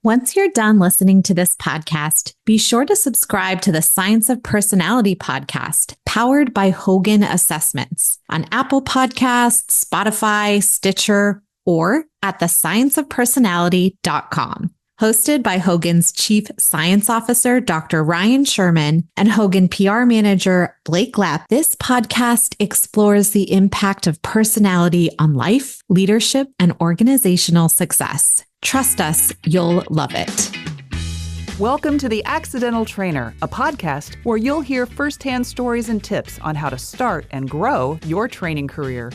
Once you're done listening to this podcast, be sure to subscribe to the Science of Personality podcast, powered by Hogan Assessments, on Apple Podcasts, Spotify, Stitcher, or at thescienceofpersonality.com. Hosted by Hogan's Chief Science Officer, Dr. Ryan Sherman, and Hogan PR Manager, Blake Lapp, this podcast explores the impact of personality on life, leadership, and organizational success. Trust us, you'll love it. Welcome to The Accidental Trainer, a podcast where you'll hear firsthand stories and tips on how to start and grow your training career.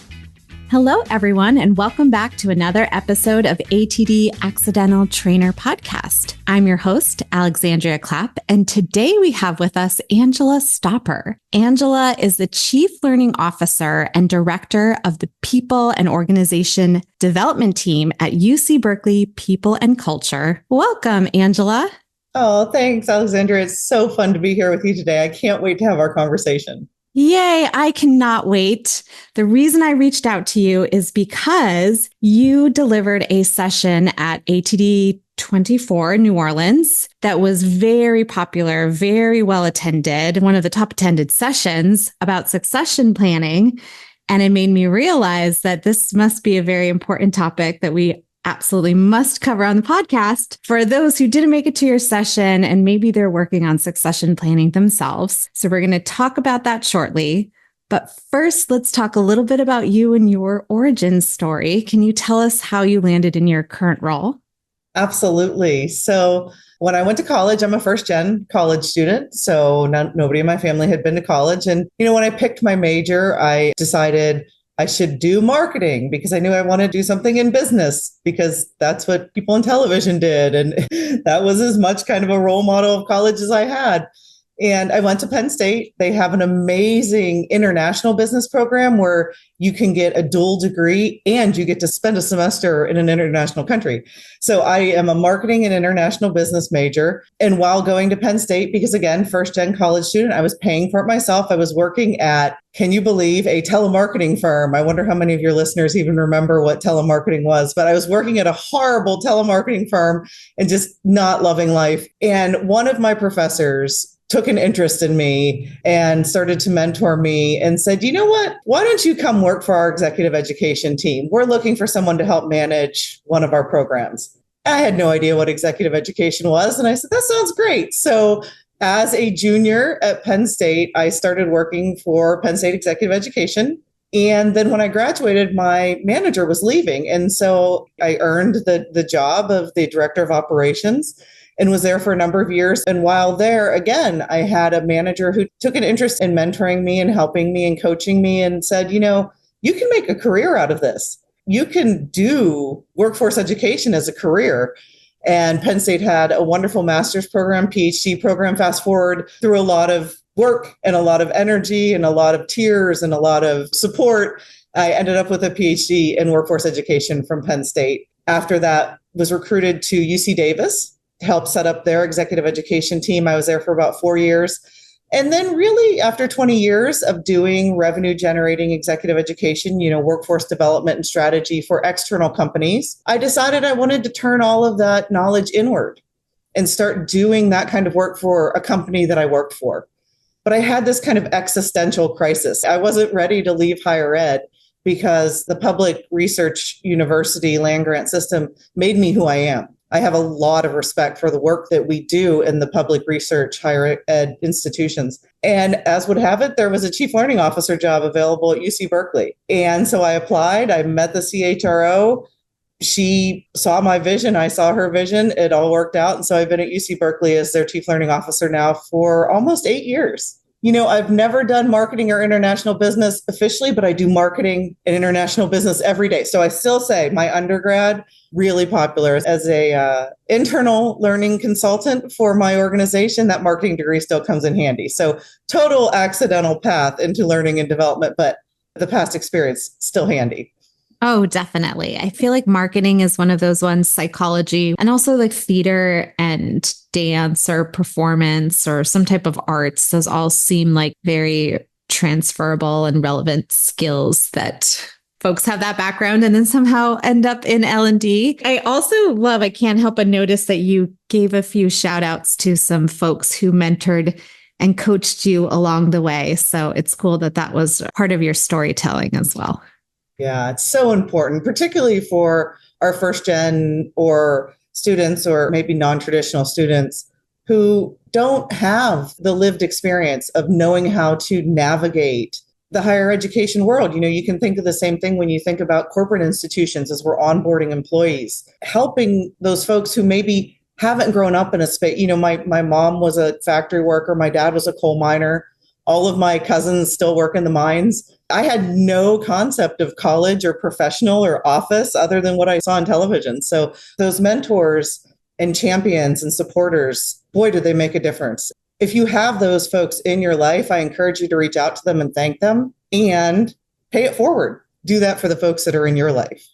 Hello, everyone, and welcome back to another episode of ATD Accidental Trainer Podcast. I'm your host, Alexandria Clapp, and today we have with us Angela Stopper. Angela is the Chief Learning Officer and Director of the People and Organization Development Team at UC Berkeley People and Culture. Welcome, Angela. Oh, thanks, Alexandria. It's so fun to be here with you today. I can't wait to have our conversation. Yay, I cannot wait. The reason I reached out to you is because you delivered a session at ATD 24 in New Orleans that was very popular, very well attended, one of the top attended sessions about succession planning. And it made me realize that this must be a very important topic that we absolutely must cover on the podcast for those who didn't make it to your session and maybe they're working on succession planning themselves. So we're going to talk about that shortly. But first, let's talk a little bit about you and your origin story. Can you tell us how you landed in your current role? Absolutely. So when I went to college, I'm a first-gen college student. So nobody in my family had been to college. And, when I picked my major, I decided I should do marketing because I knew I wanted to do something in business because that's what people in television did. And that was as much kind of a role model of college as I had. And I went to Penn State. They have an amazing international business program where you can get a dual degree and you get to spend a semester in an international country. So I am a marketing and international business major. And while going to Penn State, because again, first gen college student, I was paying for it myself. I was working at, can you believe, a telemarketing firm. I wonder how many of your listeners even remember what telemarketing was, but I was working at a horrible telemarketing firm and just not loving life. And one of my professors took an interest in me and started to mentor me and said, you know what, why don't you come work for our executive education team? We're looking for someone to help manage one of our programs. I had no idea what executive education was. And I said, that sounds great. So as a junior at Penn State, I started working for Penn State Executive Education. And then when I graduated, my manager was leaving. And so I earned the job of the director of operations and was there for a number of years. And while there, again, I had a manager who took an interest in mentoring me and helping me and coaching me and said, you can make a career out of this. You can do workforce education as a career. And Penn State had a wonderful master's program, PhD program. Fast forward through a lot of work and a lot of energy and a lot of tears and a lot of support, I ended up with a PhD in workforce education from Penn State. After that, was recruited to UC Davis to help set up their executive education team. I was there for about 4 years. And then really after 20 years of doing revenue generating executive education, workforce development and strategy for external companies, I decided I wanted to turn all of that knowledge inward and start doing that kind of work for a company that I worked for. But I had this kind of existential crisis. I wasn't ready to leave higher ed because the public research university land grant system made me who I am. I have a lot of respect for the work that we do in the public research higher ed institutions. And as would have it, there was a chief learning officer job available at UC Berkeley. And so I applied, I met the CHRO. She saw my vision, I saw her vision, it all worked out. And so I've been at UC Berkeley as their chief learning officer now for almost 8 years. I've never done marketing or international business officially, but I do marketing and international business every day. So I still say my undergrad, really popular as a internal learning consultant for my organization. That marketing degree still comes in handy. So total accidental path into learning and development, but the past experience still handy. Oh, definitely. I feel like marketing is one of those ones, psychology, and also like theater and dance or performance or some type of arts. Those all seem like very transferable and relevant skills that folks have that background and then somehow end up in L&D. I also love, I can't help but notice that you gave a few shout outs to some folks who mentored and coached you along the way. So it's cool that that was part of your storytelling as well. Yeah, it's so important, particularly for our first gen or students or maybe non-traditional students who don't have the lived experience of knowing how to navigate the higher education world. You can think of the same thing when you think about corporate institutions as we're onboarding employees, helping those folks who maybe haven't grown up in a space. My mom was a factory worker. My dad was a coal miner. All of my cousins still work in the mines. I had no concept of college or professional or office other than what I saw on television. So those mentors and champions and supporters, boy, do they make a difference. If you have those folks in your life, I encourage you to reach out to them and thank them and pay it forward. Do that for the folks that are in your life.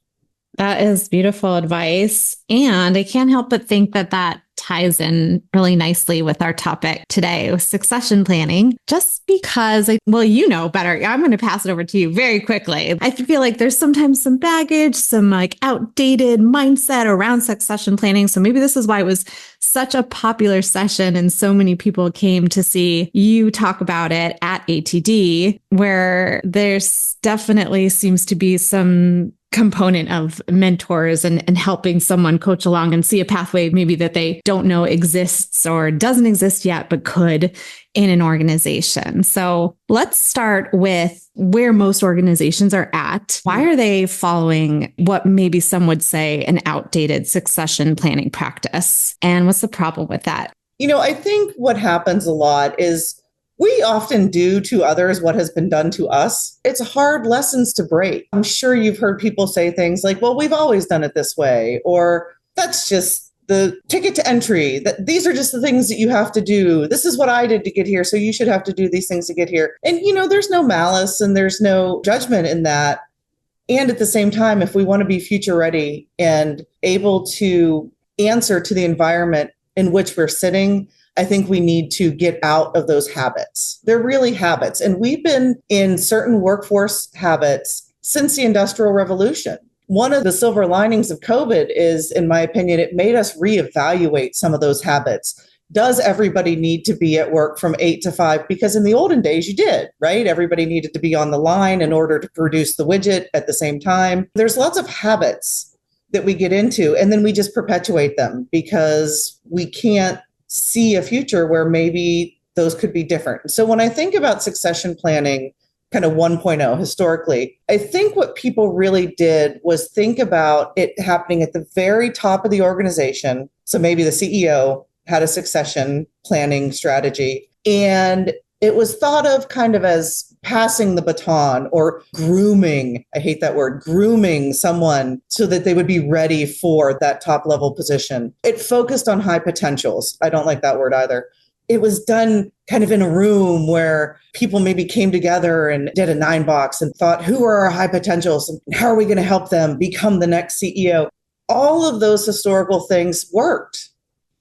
That is beautiful advice. And I can't help but think that that ties in really nicely with our topic today, with succession planning, just because, you know better. I'm going to pass it over to you very quickly. I feel like there's sometimes some baggage, some outdated mindset around succession planning. So maybe this is why it was such a popular session and so many people came to see you talk about it at ATD, where there's definitely seems to be some component of mentors and helping someone coach along and see a pathway maybe that they don't know exists or doesn't exist yet, but could in an organization. So let's start with where most organizations are at. Why are they following what maybe some would say an outdated succession planning practice? And what's the problem with that? I think what happens a lot is we often do to others what has been done to us. It's hard lessons to break. I'm sure you've heard people say things like, well, we've always done it this way, or that's just the ticket to entry. That these are just the things that you have to do. This is what I did to get here, so you should have to do these things to get here. And, there's no malice and there's no judgment in that. And at the same time, if we want to be future ready and able to answer to the environment in which we're sitting, I think we need to get out of those habits. They're really habits. And we've been in certain workforce habits since the Industrial Revolution. One of the silver linings of COVID is, in my opinion, it made us reevaluate some of those habits. Does everybody need to be at work from 8 to 5? Because in the olden days, you did, right? Everybody needed to be on the line in order to produce the widget at the same time. There's lots of habits that we get into, and then we just perpetuate them because we can't see a future where maybe those could be different. So when I think about succession planning, kind of 1.0 historically, I think what people really did was think about it happening at the very top of the organization. So maybe the CEO had a succession planning strategy, and it was thought of kind of as passing the baton or grooming. I hate that word, grooming someone so that they would be ready for that top level position. It focused on high potentials. I don't like that word either. It was done kind of in a room where people maybe came together and did a 9-box and thought, who are our high potentials and how are we going to help them become the next CEO? All of those historical things worked,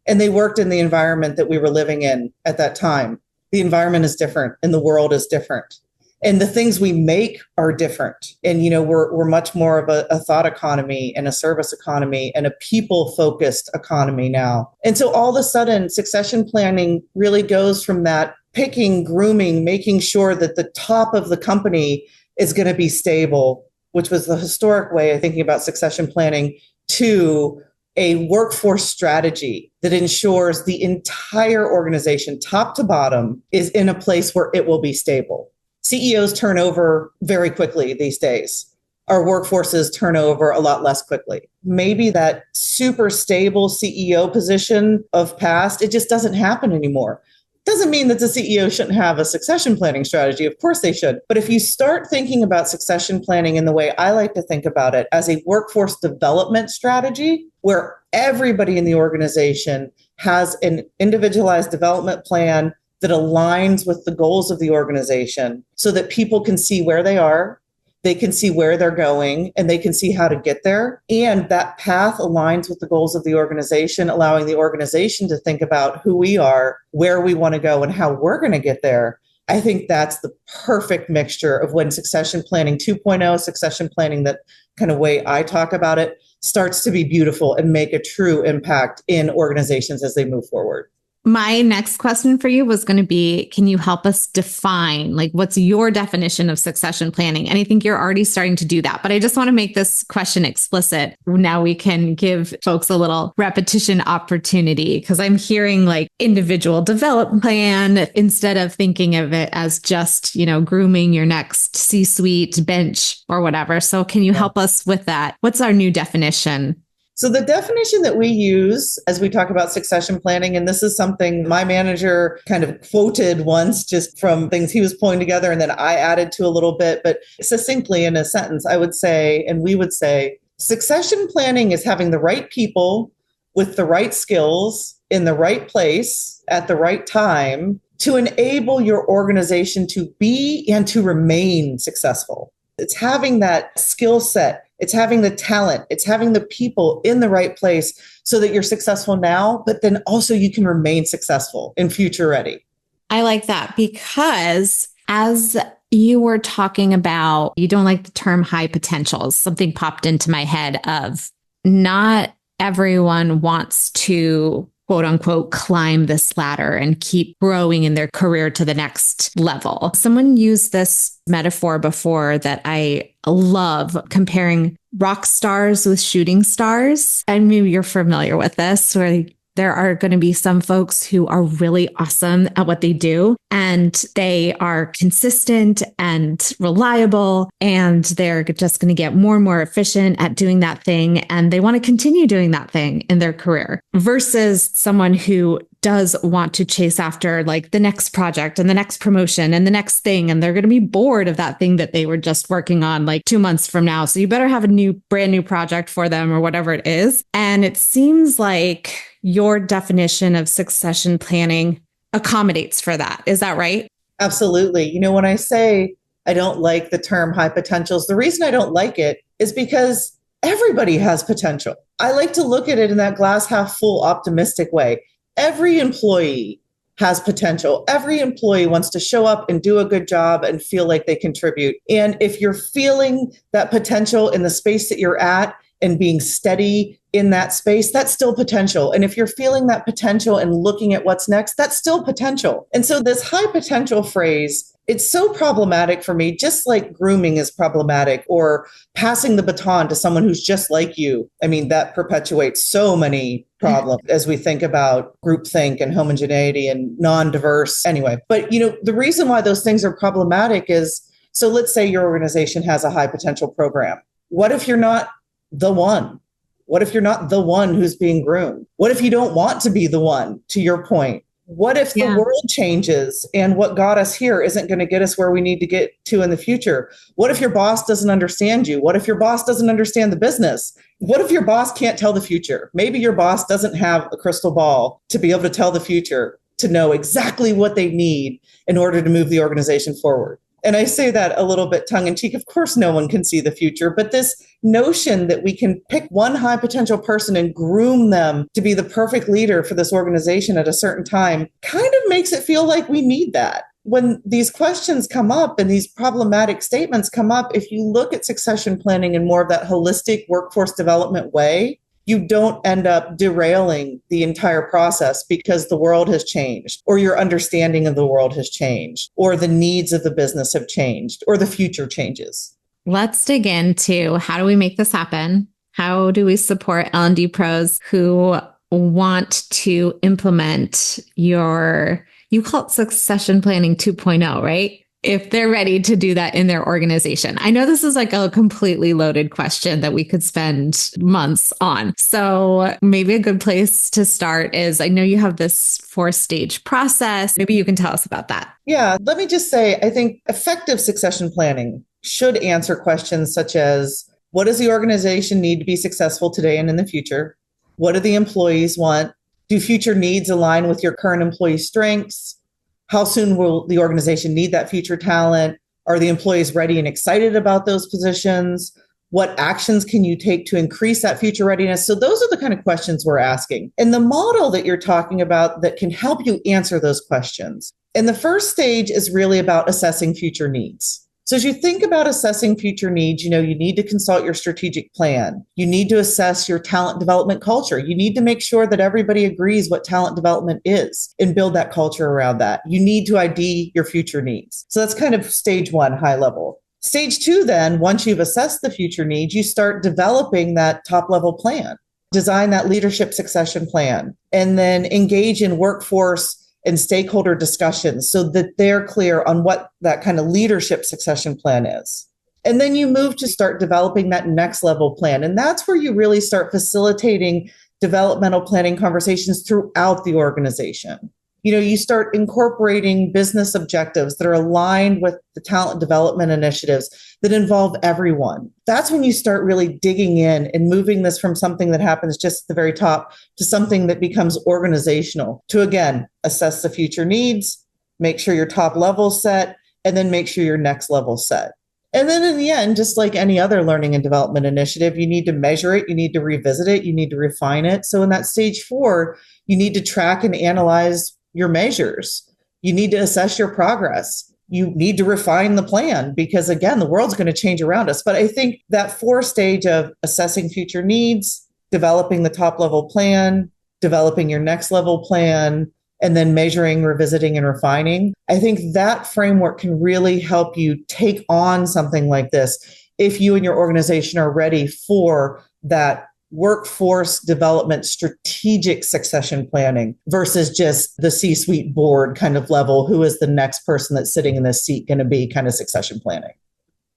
and they worked in the environment that we were living in at that time. The environment is different and the world is different. And the things we make are different. And, we're much more of a thought economy and a service economy and a people-focused economy now. And so all of a sudden, succession planning really goes from that picking, grooming, making sure that the top of the company is going to be stable, which was the historic way of thinking about succession planning, to a workforce strategy that ensures the entire organization, top to bottom, is in a place where it will be stable. CEOs turn over very quickly these days. Our workforces turn over a lot less quickly. Maybe that super stable CEO position of past, it just doesn't happen anymore. Doesn't mean that the CEO shouldn't have a succession planning strategy. Of course they should. But if you start thinking about succession planning in the way I like to think about it, as a workforce development strategy, where everybody in the organization has an individualized development plan that aligns with the goals of the organization so that people can see where they are, they can see where they're going, and they can see how to get there. And that path aligns with the goals of the organization, allowing the organization to think about who we are, where we want to go, and how we're going to get there. I think that's the perfect mixture of when succession planning 2.0, succession planning, that kind of way I talk about it, starts to be beautiful and make a true impact in organizations as they move forward. My next question for you was going to be, can you help us define, like, what's your definition of succession planning? And I think you're already starting to do that, but I just want to make this question explicit. Now we can give folks a little repetition opportunity, because I'm hearing like individual development plan instead of thinking of it as just, grooming your next C-suite bench or whatever. So can you help us with that? What's our new definition? So the definition that we use as we talk about succession planning, and this is something my manager kind of quoted once just from things he was pulling together, and then I added to a little bit, but succinctly in a sentence, I would say, and we would say, succession planning is having the right people with the right skills in the right place at the right time to enable your organization to be and to remain successful. It's having that skill set. It's having the talent. It's having the people in the right place so that you're successful now, but then also you can remain successful and future ready. I like that, because as you were talking about, you don't like the term high potentials. Something popped into my head of not everyone wants to, quote unquote, climb this ladder and keep growing in their career to the next level. Someone used this metaphor before that I love, comparing rock stars with shooting stars. And maybe you're familiar with this, where there are going to be some folks who are really awesome at what they do, and they are consistent and reliable, and they're just going to get more and more efficient at doing that thing, and they want to continue doing that thing in their career, versus someone who does want to chase after like the next project and the next promotion and the next thing, and they're going to be bored of that thing that they were just working on like 2 months from now. So you better have a brand new project for them, or whatever it is. And it seems like your definition of succession planning accommodates for that. Is that right? Absolutely. When I say I don't like the term high potentials, the reason I don't like it is because everybody has potential. I like to look at it in that glass half full optimistic way. Every employee has potential. Every employee wants to show up and do a good job and feel like they contribute. And if you're feeling that potential in the space that you're at and being steady in that space, that's still potential. And if you're feeling that potential and looking at what's next, that's still potential. And so this high potential phrase, it's so problematic for me, just like grooming is problematic, or passing the baton to someone who's just like you. I mean, that perpetuates so many problems as we think about groupthink and homogeneity and non-diverse. Anyway, but the reason why those things are problematic is, so let's say your organization has a high potential program. What if you're not the one? What if you're not the one who's being groomed? What if you don't want to be the one, to your point? What if the world changes and what got us here isn't going to get us where we need to get to in the future? What if your boss doesn't understand you? What if your boss doesn't understand the business? What if your boss can't tell the future? Maybe your boss doesn't have a crystal ball to be able to tell the future, to know exactly what they need in order to move the organization forward. And I say that a little bit tongue in cheek. Of course, no one can see the future, but this notion that we can pick one high potential person and groom them to be the perfect leader for this organization at a certain time kind of makes it feel like we need that. When these questions come up and these problematic statements come up, if you look at succession planning in more of that holistic workforce development way, you don't end up derailing the entire process because the world has changed, or your understanding of the world has changed, or the needs of the business have changed, or the future changes. Let's dig into, how do we make this happen? How do we support L&D pros who want to implement you call it succession planning 2.0, right? If they're ready to do that in their organization? I know this is like a completely loaded question that we could spend months on. So maybe a good place to start is, I know you have this 4-stage process. Maybe you can tell us about that. Yeah, let me just say, I think effective succession planning should answer questions such as, what does the organization need to be successful today and in the future? What do the employees want? Do future needs align with your current employee strengths? How soon will the organization need that future talent? Are the employees ready and excited about those positions? What actions can you take to increase that future readiness? So those are the kind of questions we're asking. And the model that you're talking about that can help you answer those questions And the first stage is really about assessing future needs. So as you think about assessing future needs, you need to consult your strategic plan. You need to assess your talent development culture. You need to make sure that everybody agrees what talent development is and build that culture around that. You need to ID your future needs. So that's kind of stage one, high level. Stage two, then, once you've assessed the future needs, you start developing that top level plan, design that leadership succession plan, and then engage in workforce and stakeholder discussions so that they're clear on what that kind of leadership succession plan is. And then you move to start developing that next level plan. And that's where you really start facilitating developmental planning conversations throughout the organization. You start incorporating business objectives that are aligned with the talent development initiatives that involve everyone. That's when you start really digging in and moving this from something that happens just at the very top to something that becomes organizational to, again, assess the future needs, make sure your top level set, and then make sure your next level set. And then in the end, just like any other learning and development initiative, you need to measure it, you need to revisit it, you need to refine it. So in that stage 4, you need to track and analyze your measures. You need to assess your progress. You need to refine the plan because, again, the world's going to change around us. But I think that 4 stage of assessing future needs, developing the top level plan, developing your next level plan, and then measuring, revisiting, and refining, I think that framework can really help you take on something like this if you and your organization are ready for that workforce development strategic succession planning versus just the C-suite board kind of level. Who is the next person that's sitting in this seat going to be kind of succession planning?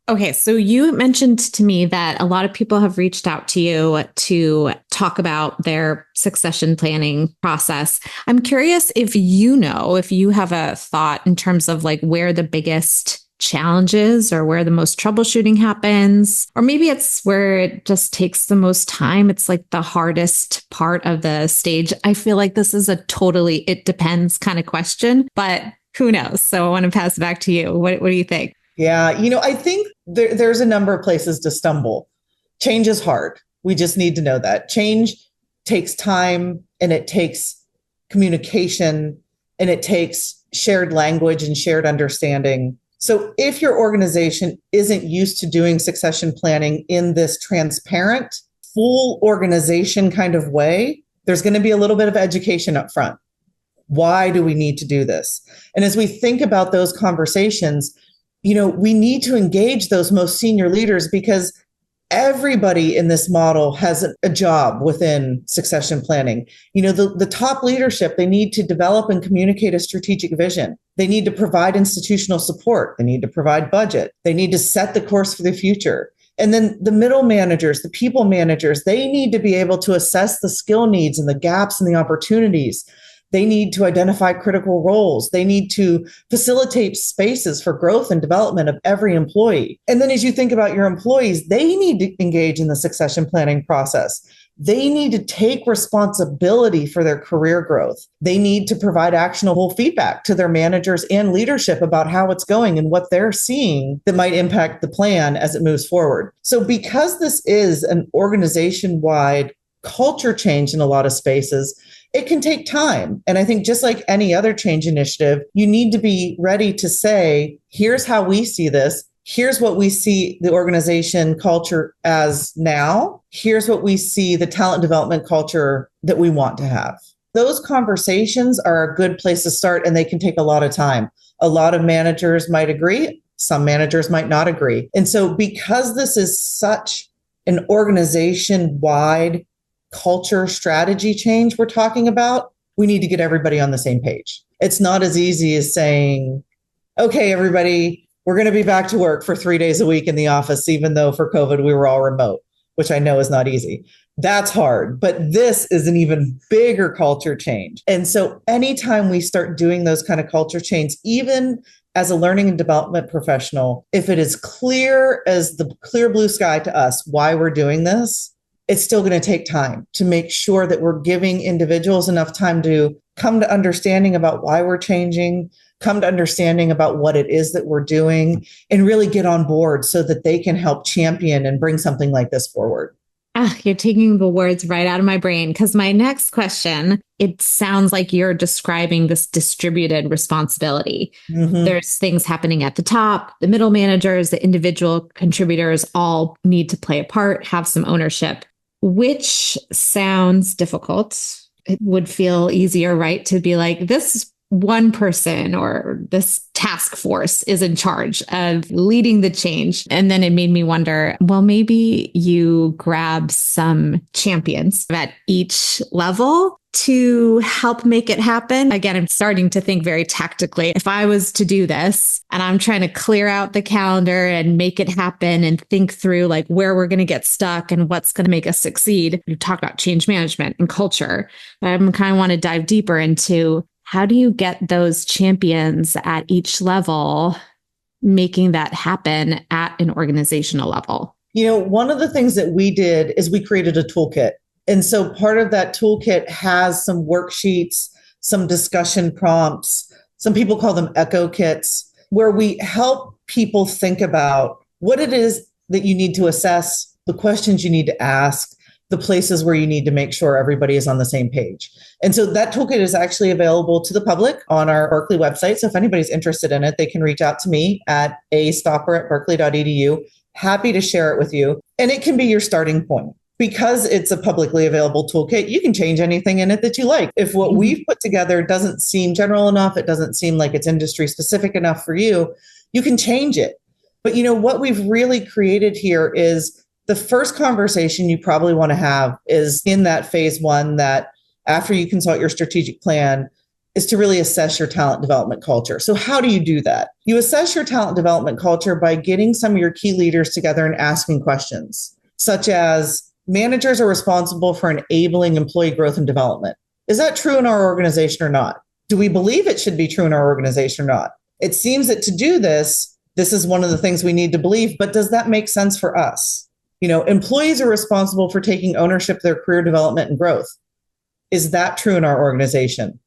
Okay, so you mentioned to me that a lot of people have reached out to you to talk about their succession planning process. I'm curious if you have a thought in terms of like where the biggest challenges or where the most troubleshooting happens, or maybe it's where it just takes the most time. It's like the hardest part of the stage. I feel like this is a totally it depends kind of question, but who knows? So I want to pass it back to you. What do you think? Yeah, I think there's a number of places to stumble. Change is hard. We just need to know that. Change takes time and it takes communication and it takes shared language and shared understanding. So if your organization isn't used to doing succession planning in this transparent, full organization kind of way, there's going to be a little bit of education up front. Why do we need to do this? And as we think about those conversations, we need to engage those most senior leaders because everybody in this model has a job within succession planning. The top leadership, they need to develop and communicate a strategic vision. They need to provide institutional support. They need to provide budget. They need to set the course for the future. And then the middle managers, the people managers, they need to be able to assess the skill needs and the gaps and the opportunities. They need to identify critical roles. They need to facilitate spaces for growth and development of every employee. And then as you think about your employees, they need to engage in the succession planning process. They need to take responsibility for their career growth. They need to provide actionable feedback to their managers and leadership about how it's going and what they're seeing that might impact the plan as it moves forward. So because this is an organization-wide culture change in a lot of spaces, it can take time. And I think just like any other change initiative, you need to be ready to say, here's how we see this. Here's what we see the organization culture as now. Here's what we see the talent development culture that we want to have. Those conversations are a good place to start, and they can take a lot of time. A lot of managers might agree. Some managers might not agree. And so because this is such an organization-wide culture strategy change we're talking about, we need to get everybody on the same page. It's not as easy as saying, okay, everybody, we're going to be back to work for 3 days a week in the office, even though for COVID we were all remote, which I know is not easy. That's hard, but this is an even bigger culture change. And so anytime we start doing those kind of culture changes, even as a learning and development professional, if it is clear as the clear blue sky to us why we're doing this, it's still going to take time to make sure that we're giving individuals enough time to come to understanding about why we're changing, come to understanding about what it is that we're doing, and really get on board so that they can help champion and bring something like this forward. You're taking the words right out of my brain because my next question, it sounds like you're describing this distributed responsibility. Mm-hmm. There's things happening at the top, the middle managers, the individual contributors all need to play a part, have some ownership, which sounds difficult. It would feel easier, right? To be like, this one person or this task force is in charge of leading the change. And then it made me wonder, well, maybe you grab some champions at each level to help make it happen. Again, I'm starting to think very tactically. If I was to do this and I'm trying to clear out the calendar and make it happen and think through like where we're going to get stuck and what's going to make us succeed. You talk about change management and culture, but I kind of want to dive deeper into how do you get those champions at each level, making that happen at an organizational level? One of the things that we did is we created a toolkit. And so part of that toolkit has some worksheets, some discussion prompts. Some people call them echo kits, where we help people think about what it is that you need to assess, the questions you need to ask, the places where you need to make sure everybody is on the same page. And so that toolkit is actually available to the public on our Berkeley website. So if anybody's interested in it, they can reach out to me at astopper@berkeley.edu. Happy to share it with you. And it can be your starting point. Because it's a publicly available toolkit, you can change anything in it that you like. If what we've put together doesn't seem general enough, it doesn't seem like it's industry specific enough for you, you can change it. But what we've really created here is the first conversation you probably want to have is in that phase one, that after you consult your strategic plan, is to really assess your talent development culture. So how do you do that? You assess your talent development culture by getting some of your key leaders together and asking questions, such as, managers are responsible for enabling employee growth and development. Is that true in our organization or not? Do we believe it should be true in our organization or not? It seems that to do this is one of the things we need to believe, but does that make sense for us? Employees are responsible for taking ownership of their career development and growth. Is that true in our organization?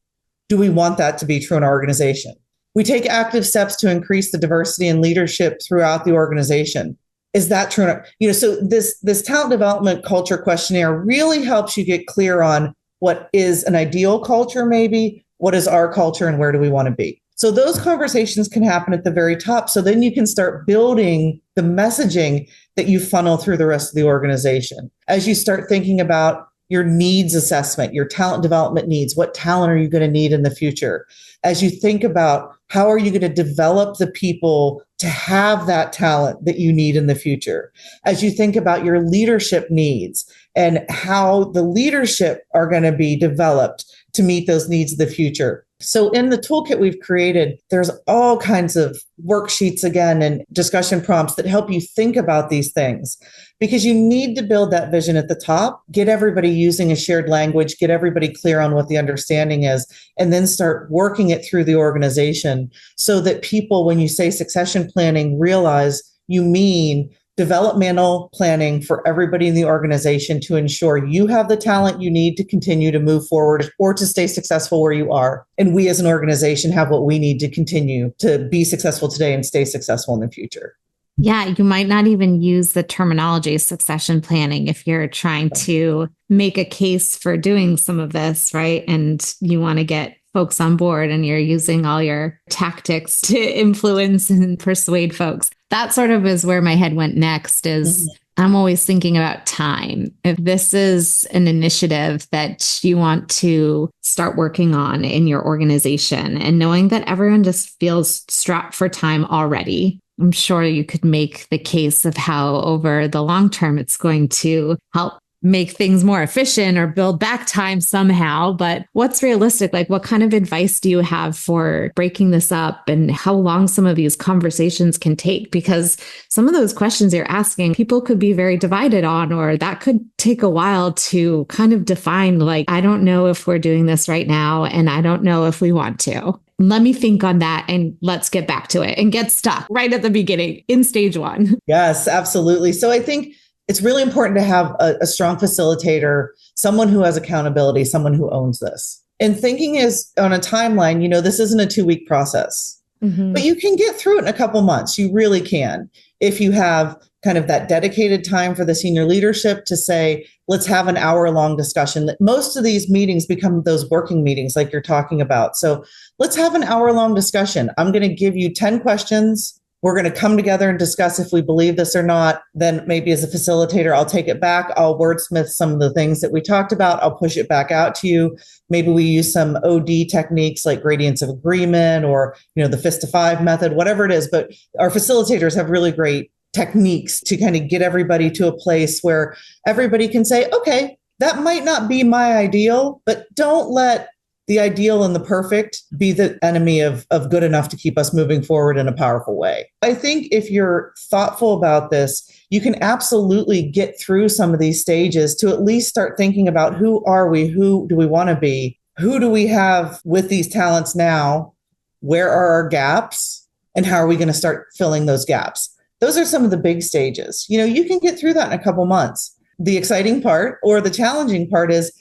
Do we want that to be true in our organization? We take active steps to increase the diversity and leadership throughout the organization. Is that true? So this talent development culture questionnaire really helps you get clear on what is an ideal culture, maybe what is our culture and where do we want to be? So those conversations can happen at the very top. So then you can start building the messaging that you funnel through the rest of the organization. As you start thinking about your needs assessment, your talent development needs, what talent are you going to need in the future? As you think about how are you going to develop the people to have that talent that you need in the future? As you think about your leadership needs and how the leadership are going to be developed to meet those needs of the future. So in the toolkit we've created, there's all kinds of worksheets again and discussion prompts that help you think about these things, because you need to build that vision at the top, get everybody using a shared language, get everybody clear on what the understanding is, and then start working it through the organization so that people, when you say succession planning, realize you mean developmental planning for everybody in the organization to ensure you have the talent you need to continue to move forward or to stay successful where you are. And we as an organization have what we need to continue to be successful today and stay successful in the future. Yeah, you might not even use the terminology succession planning if you're trying to make a case for doing some of this, right? And you want to get folks on board and you're using all your tactics to influence and persuade folks. That sort of is where my head went next is I'm always thinking about time. If this is an initiative that you want to start working on in your organization and knowing that everyone just feels strapped for time already, I'm sure you could make the case of how over the long term it's going to help make things more efficient or build back time somehow. But what's realistic? Like, what kind of advice do you have for breaking this up and how long some of these conversations can take? Because some of those questions you're asking, people could be very divided on, or that could take a while to kind of define, like, I don't know if we're doing this right now, and I don't know if we want to. Let me think on that and let's get back to it and get stuck right at the beginning in stage one. Yes, absolutely. So I think it's really important to have a strong facilitator, someone who has accountability, someone who owns this. And thinking is on a timeline, this isn't a 2-week process. But you can get through it in a couple months. You really can. If you have kind of that dedicated time for the senior leadership to say, let's have an hour-long discussion. Most of these meetings become those working meetings like you're talking about. So let's have an hour-long discussion. I'm going to give you 10 questions. We're going to come together and discuss if we believe this or not. Then maybe as a facilitator, I'll take it back. I'll wordsmith some of the things that we talked about. I'll push it back out to you. Maybe we use some OD techniques like gradients of agreement or, the fist to five method, whatever it is. But our facilitators have really great techniques to kind of get everybody to a place where everybody can say, okay, that might not be my ideal, but don't let the ideal and the perfect be the enemy of good enough to keep us moving forward in a powerful way. I think if you're thoughtful about this, you can absolutely get through some of these stages to at least start thinking about who are we? Who do we want to be? Who do we have with these talents now? Where are our gaps? And how are we going to start filling those gaps? Those are some of the big stages. You can get through that in a couple months. The exciting part or the challenging part is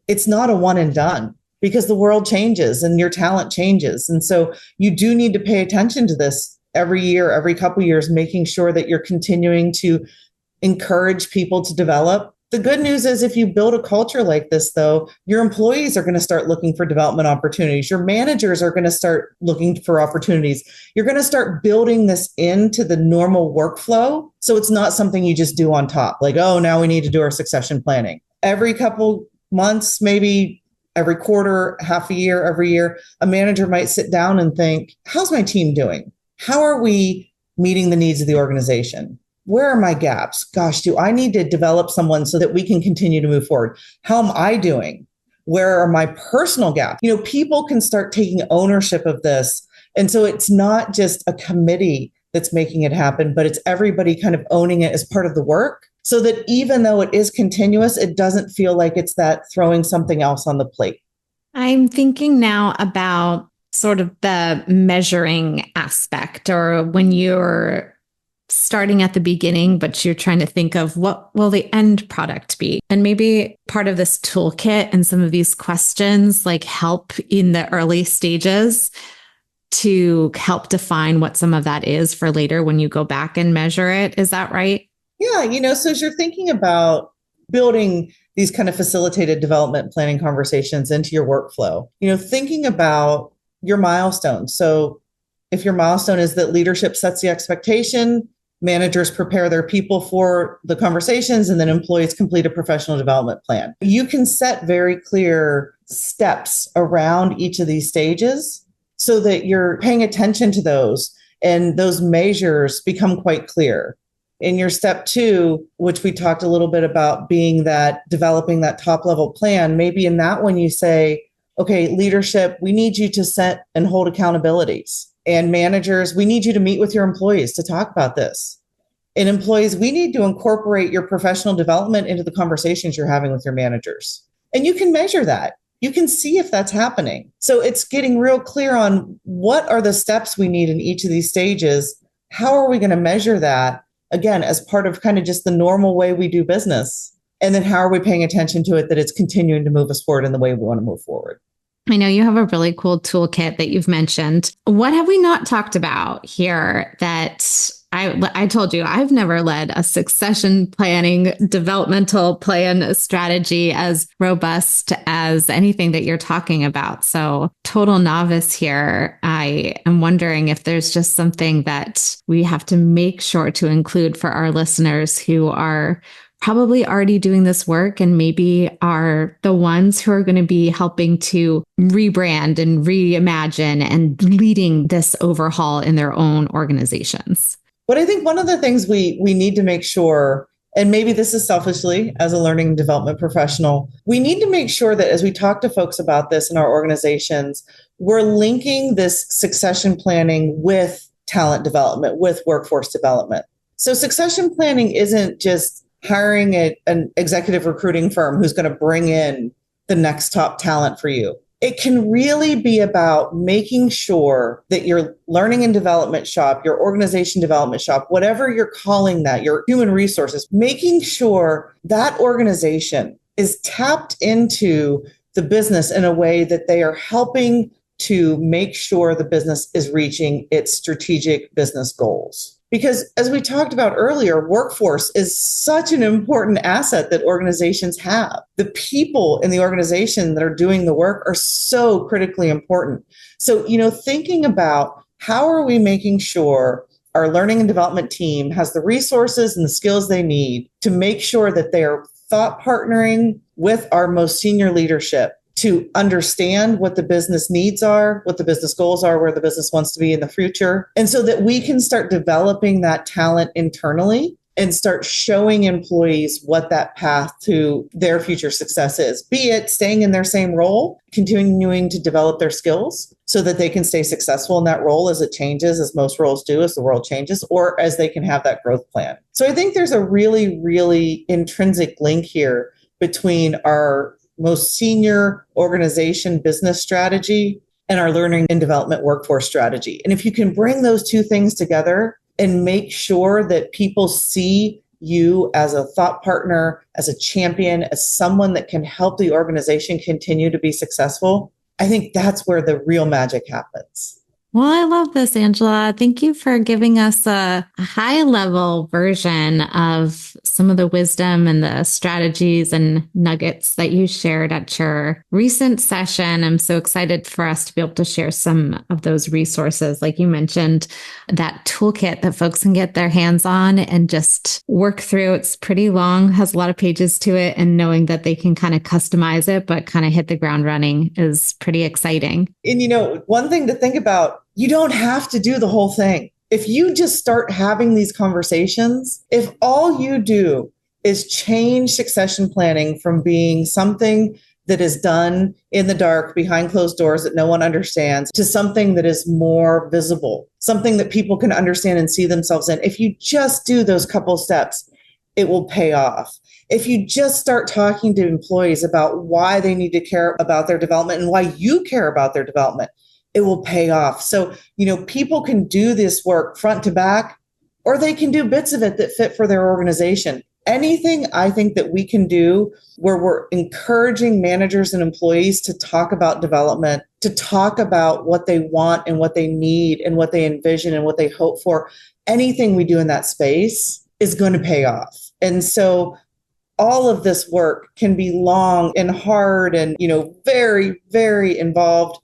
it's not a one and done because the world changes and your talent changes. And so you do need to pay attention to this every year, every couple of years, making sure that you're continuing to encourage people to develop. The good news is if you build a culture like this, though, your employees are going to start looking for development opportunities. Your managers are going to start looking for opportunities. You're going to start building this into the normal workflow. So it's not something you just do on top, like, oh, now we need to do our succession planning. Every couple months, maybe every quarter, half a year, every year, a manager might sit down and think, how's my team doing? How are we meeting the needs of the organization? Where are my gaps? Gosh, do I need to develop someone so that we can continue to move forward? How am I doing? Where are my personal gaps? People can start taking ownership of this. And so it's not just a committee that's making it happen, but it's everybody kind of owning it as part of the work so that even though it is continuous, it doesn't feel like it's that throwing something else on the plate. I'm thinking now about sort of the measuring aspect, or when you're starting at the beginning, but you're trying to think of what will the end product be? And maybe part of this toolkit and some of these questions like help in the early stages to help define what some of that is for later when you go back and measure it. Is that right? Yeah. So as you're thinking about building these kind of facilitated development planning conversations into your workflow, thinking about your milestones. So if your milestone is that leadership sets the expectation, managers prepare their people for the conversations, and then employees complete a professional development plan. You can set very clear steps around each of these stages so that you're paying attention to those and those measures become quite clear. In your step 2, which we talked a little bit about being that developing that top level plan, maybe in that one you say, okay, leadership, we need you to set and hold accountabilities. And managers, we need you to meet with your employees to talk about this. And employees, we need to incorporate your professional development into the conversations you're having with your managers. And you can measure that. You can see if that's happening. So it's getting real clear on what are the steps we need in each of these stages. How are we going to measure that? Again, as part of kind of just the normal way we do business. And then how are we paying attention to it that it's continuing to move us forward in the way we want to move forward? I know you have a really cool toolkit that you've mentioned. What have we not talked about here that I told you I've never led a succession planning developmental plan strategy as robust as anything that you're talking about. So total novice here. I am wondering if there's just something that we have to make sure to include for our listeners who are probably already doing this work and maybe are the ones who are going to be helping to rebrand and reimagine and leading this overhaul in their own organizations. But I think one of the things we need to make sure, and maybe this is selfishly as a learning and development professional, we need to make sure that as we talk to folks about this in our organizations, we're linking this succession planning with talent development, with workforce development. So succession planning isn't just hiring an executive recruiting firm who's going to bring in the next top talent for you. It can really be about making sure that your learning and development shop, your organization development shop, whatever you're calling that, your human resources, making sure that organization is tapped into the business in a way that they are helping to make sure the business is reaching its strategic business goals. Because as we talked about earlier, workforce is such an important asset that organizations have. The people in the organization that are doing the work are so critically important. So, thinking about how are we making sure our learning and development team has the resources and the skills they need to make sure that they are thought partnering with our most senior leadership to understand what the business needs are, what the business goals are, where the business wants to be in the future. And so that we can start developing that talent internally and start showing employees what that path to their future success is, be it staying in their same role, continuing to develop their skills so that they can stay successful in that role as it changes, as most roles do, as the world changes, or as they can have that growth plan. So I think there's a really, really intrinsic link here between our most senior organization business strategy and our learning and development workforce strategy. And if you can bring those two things together and make sure that people see you as a thought partner, as a champion, as someone that can help the organization continue to be successful, I think that's where the real magic happens. Well, I love this, Angela. Thank you for giving us a high-level version of some of the wisdom and the strategies and nuggets that you shared at your recent session. I'm so excited for us to be able to share some of those resources. Like you mentioned, that toolkit that folks can get their hands on and just work through. It's pretty long, has a lot of pages to it, and knowing that they can kind of customize it, but kind of hit the ground running is pretty exciting. And one thing to think about, you don't have to do the whole thing. If you just start having these conversations, if all you do is change succession planning from being something that is done in the dark behind closed doors that no one understands to something that is more visible, something that people can understand and see themselves in, if you just do those couple steps, it will pay off. If you just start talking to employees about why they need to care about their development and why you care about their development, it will pay off. So, people can do this work front to back, or they can do bits of it that fit for their organization. Anything I think that we can do where we're encouraging managers and employees to talk about development, to talk about what they want and what they need and what they envision and what they hope for, anything we do in that space is going to pay off. And so all of this work can be long and hard and, very, very involved.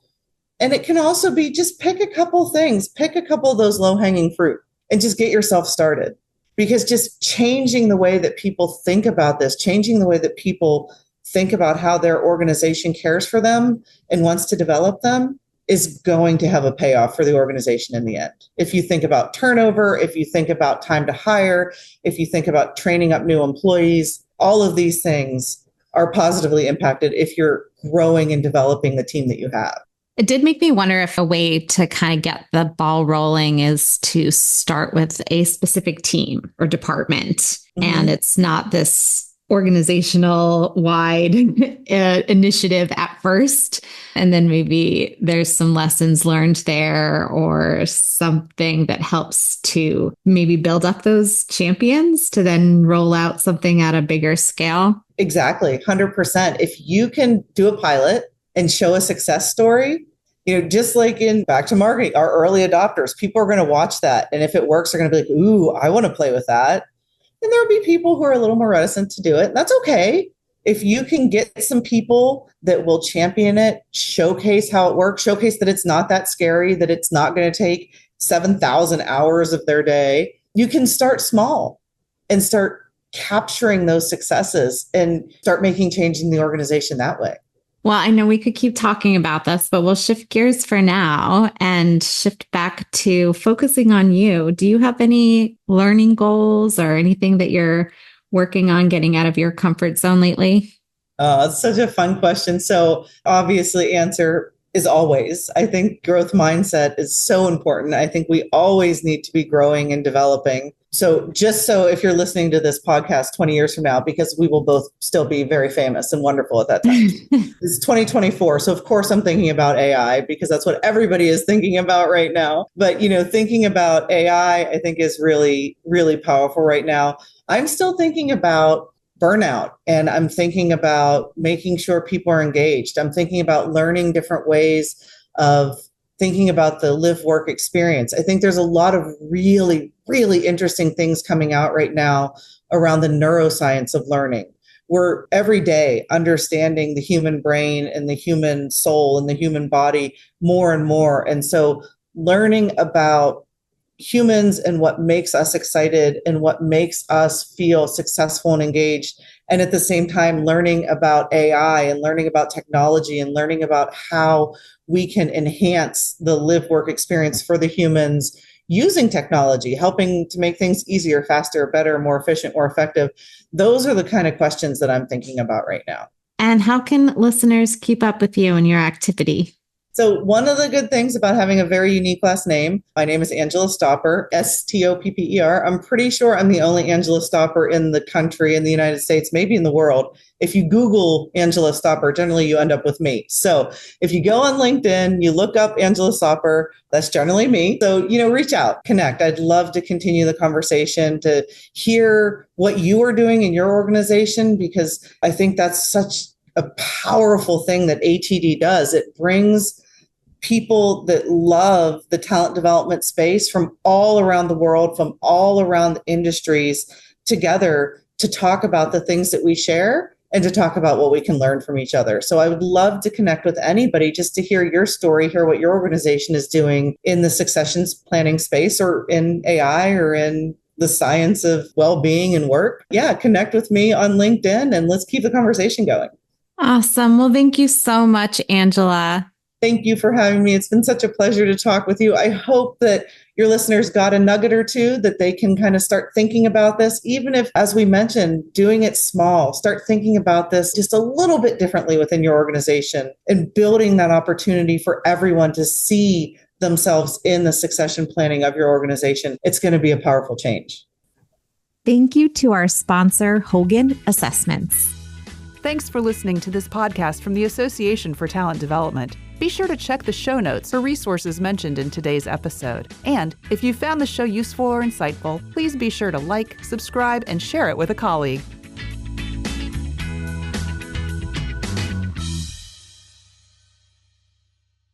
And it can also be just pick a couple things, pick a couple of those low-hanging fruit and just get yourself started. Because just changing the way that people think about this, changing the way that people think about how their organization cares for them and wants to develop them is going to have a payoff for the organization in the end. If you think about turnover, if you think about time to hire, if you think about training up new employees, all of these things are positively impacted if you're growing and developing the team that you have. It did make me wonder if a way to kind of get the ball rolling is to start with a specific team or department. Mm-hmm. And it's not this organizational wide initiative at first. And then maybe there's some lessons learned there or something that helps to maybe build up those champions to then roll out something at a bigger scale. Exactly. 100%. If you can do a pilot and show a success story, just like in back to marketing, our early adopters, people are going to watch that. And if it works, they're going to be like, ooh, I want to play with that. And there'll be people who are a little more reticent to do it. And that's okay. If you can get some people that will champion it, showcase how it works, showcase that it's not that scary, that it's not going to take 7,000 hours of their day, you can start small and start capturing those successes and start making change in the organization that way. Well, I know we could keep talking about this, but we'll shift gears for now and shift back to focusing on you. Do you have any learning goals or anything that you're working on getting out of your comfort zone lately? It's such a fun question. So obviously answer is always. I think growth mindset is so important. I think we always need to be growing and developing. So just so if you're listening to this podcast 20 years from now, because we will both still be very famous and wonderful at that time. It's 2024. So of course I'm thinking about AI because that's what everybody is thinking about right now. But, thinking about AI, I think is really, really powerful right now. I'm still thinking about burnout and I'm thinking about making sure people are engaged. I'm thinking about learning different ways of thinking about the live work experience. I think there's a lot of really, really interesting things coming out right now around the neuroscience of learning. We're every day understanding the human brain and the human soul and the human body more and more. And so learning about humans and what makes us excited and what makes us feel successful and engaged. And at the same time, learning about AI and learning about technology and learning about how we can enhance the live work experience for the humans using technology, helping to make things easier, faster, better, more efficient, more effective. Those are the kind of questions that I'm thinking about right now. And how can listeners keep up with you and your activity? So one of the good things about having a very unique last name, my name is Angela Stopper, Stopper. I'm pretty sure I'm the only Angela Stopper in the country, in the United States, maybe in the world. If you Google Angela Stopper, generally you end up with me. So if you go on LinkedIn, you look up Angela Stopper, that's generally me. So, reach out, connect. I'd love to continue the conversation, to hear what you are doing in your organization, because I think that's such a powerful thing that ATD does. It brings people that love the talent development space from all around the world, from all around the industries together to talk about the things that we share and to talk about what we can learn from each other. So I would love to connect with anybody just to hear your story, hear what your organization is doing in the succession planning space or in AI or in the science of well-being and work. Yeah, connect with me on LinkedIn and let's keep the conversation going. Awesome. Well, thank you so much, Angela. Thank you for having me. It's been such a pleasure to talk with you. I hope that your listeners got a nugget or two that they can kind of start thinking about this, even if, as we mentioned, doing it small, start thinking about this just a little bit differently within your organization and building that opportunity for everyone to see themselves in the succession planning of your organization. It's going to be a powerful change. Thank you to our sponsor, Hogan Assessments. Thanks for listening to this podcast from the Association for Talent Development. Be sure to check the show notes for resources mentioned in today's episode. And if you found the show useful or insightful, please be sure to like, subscribe, and share it with a colleague.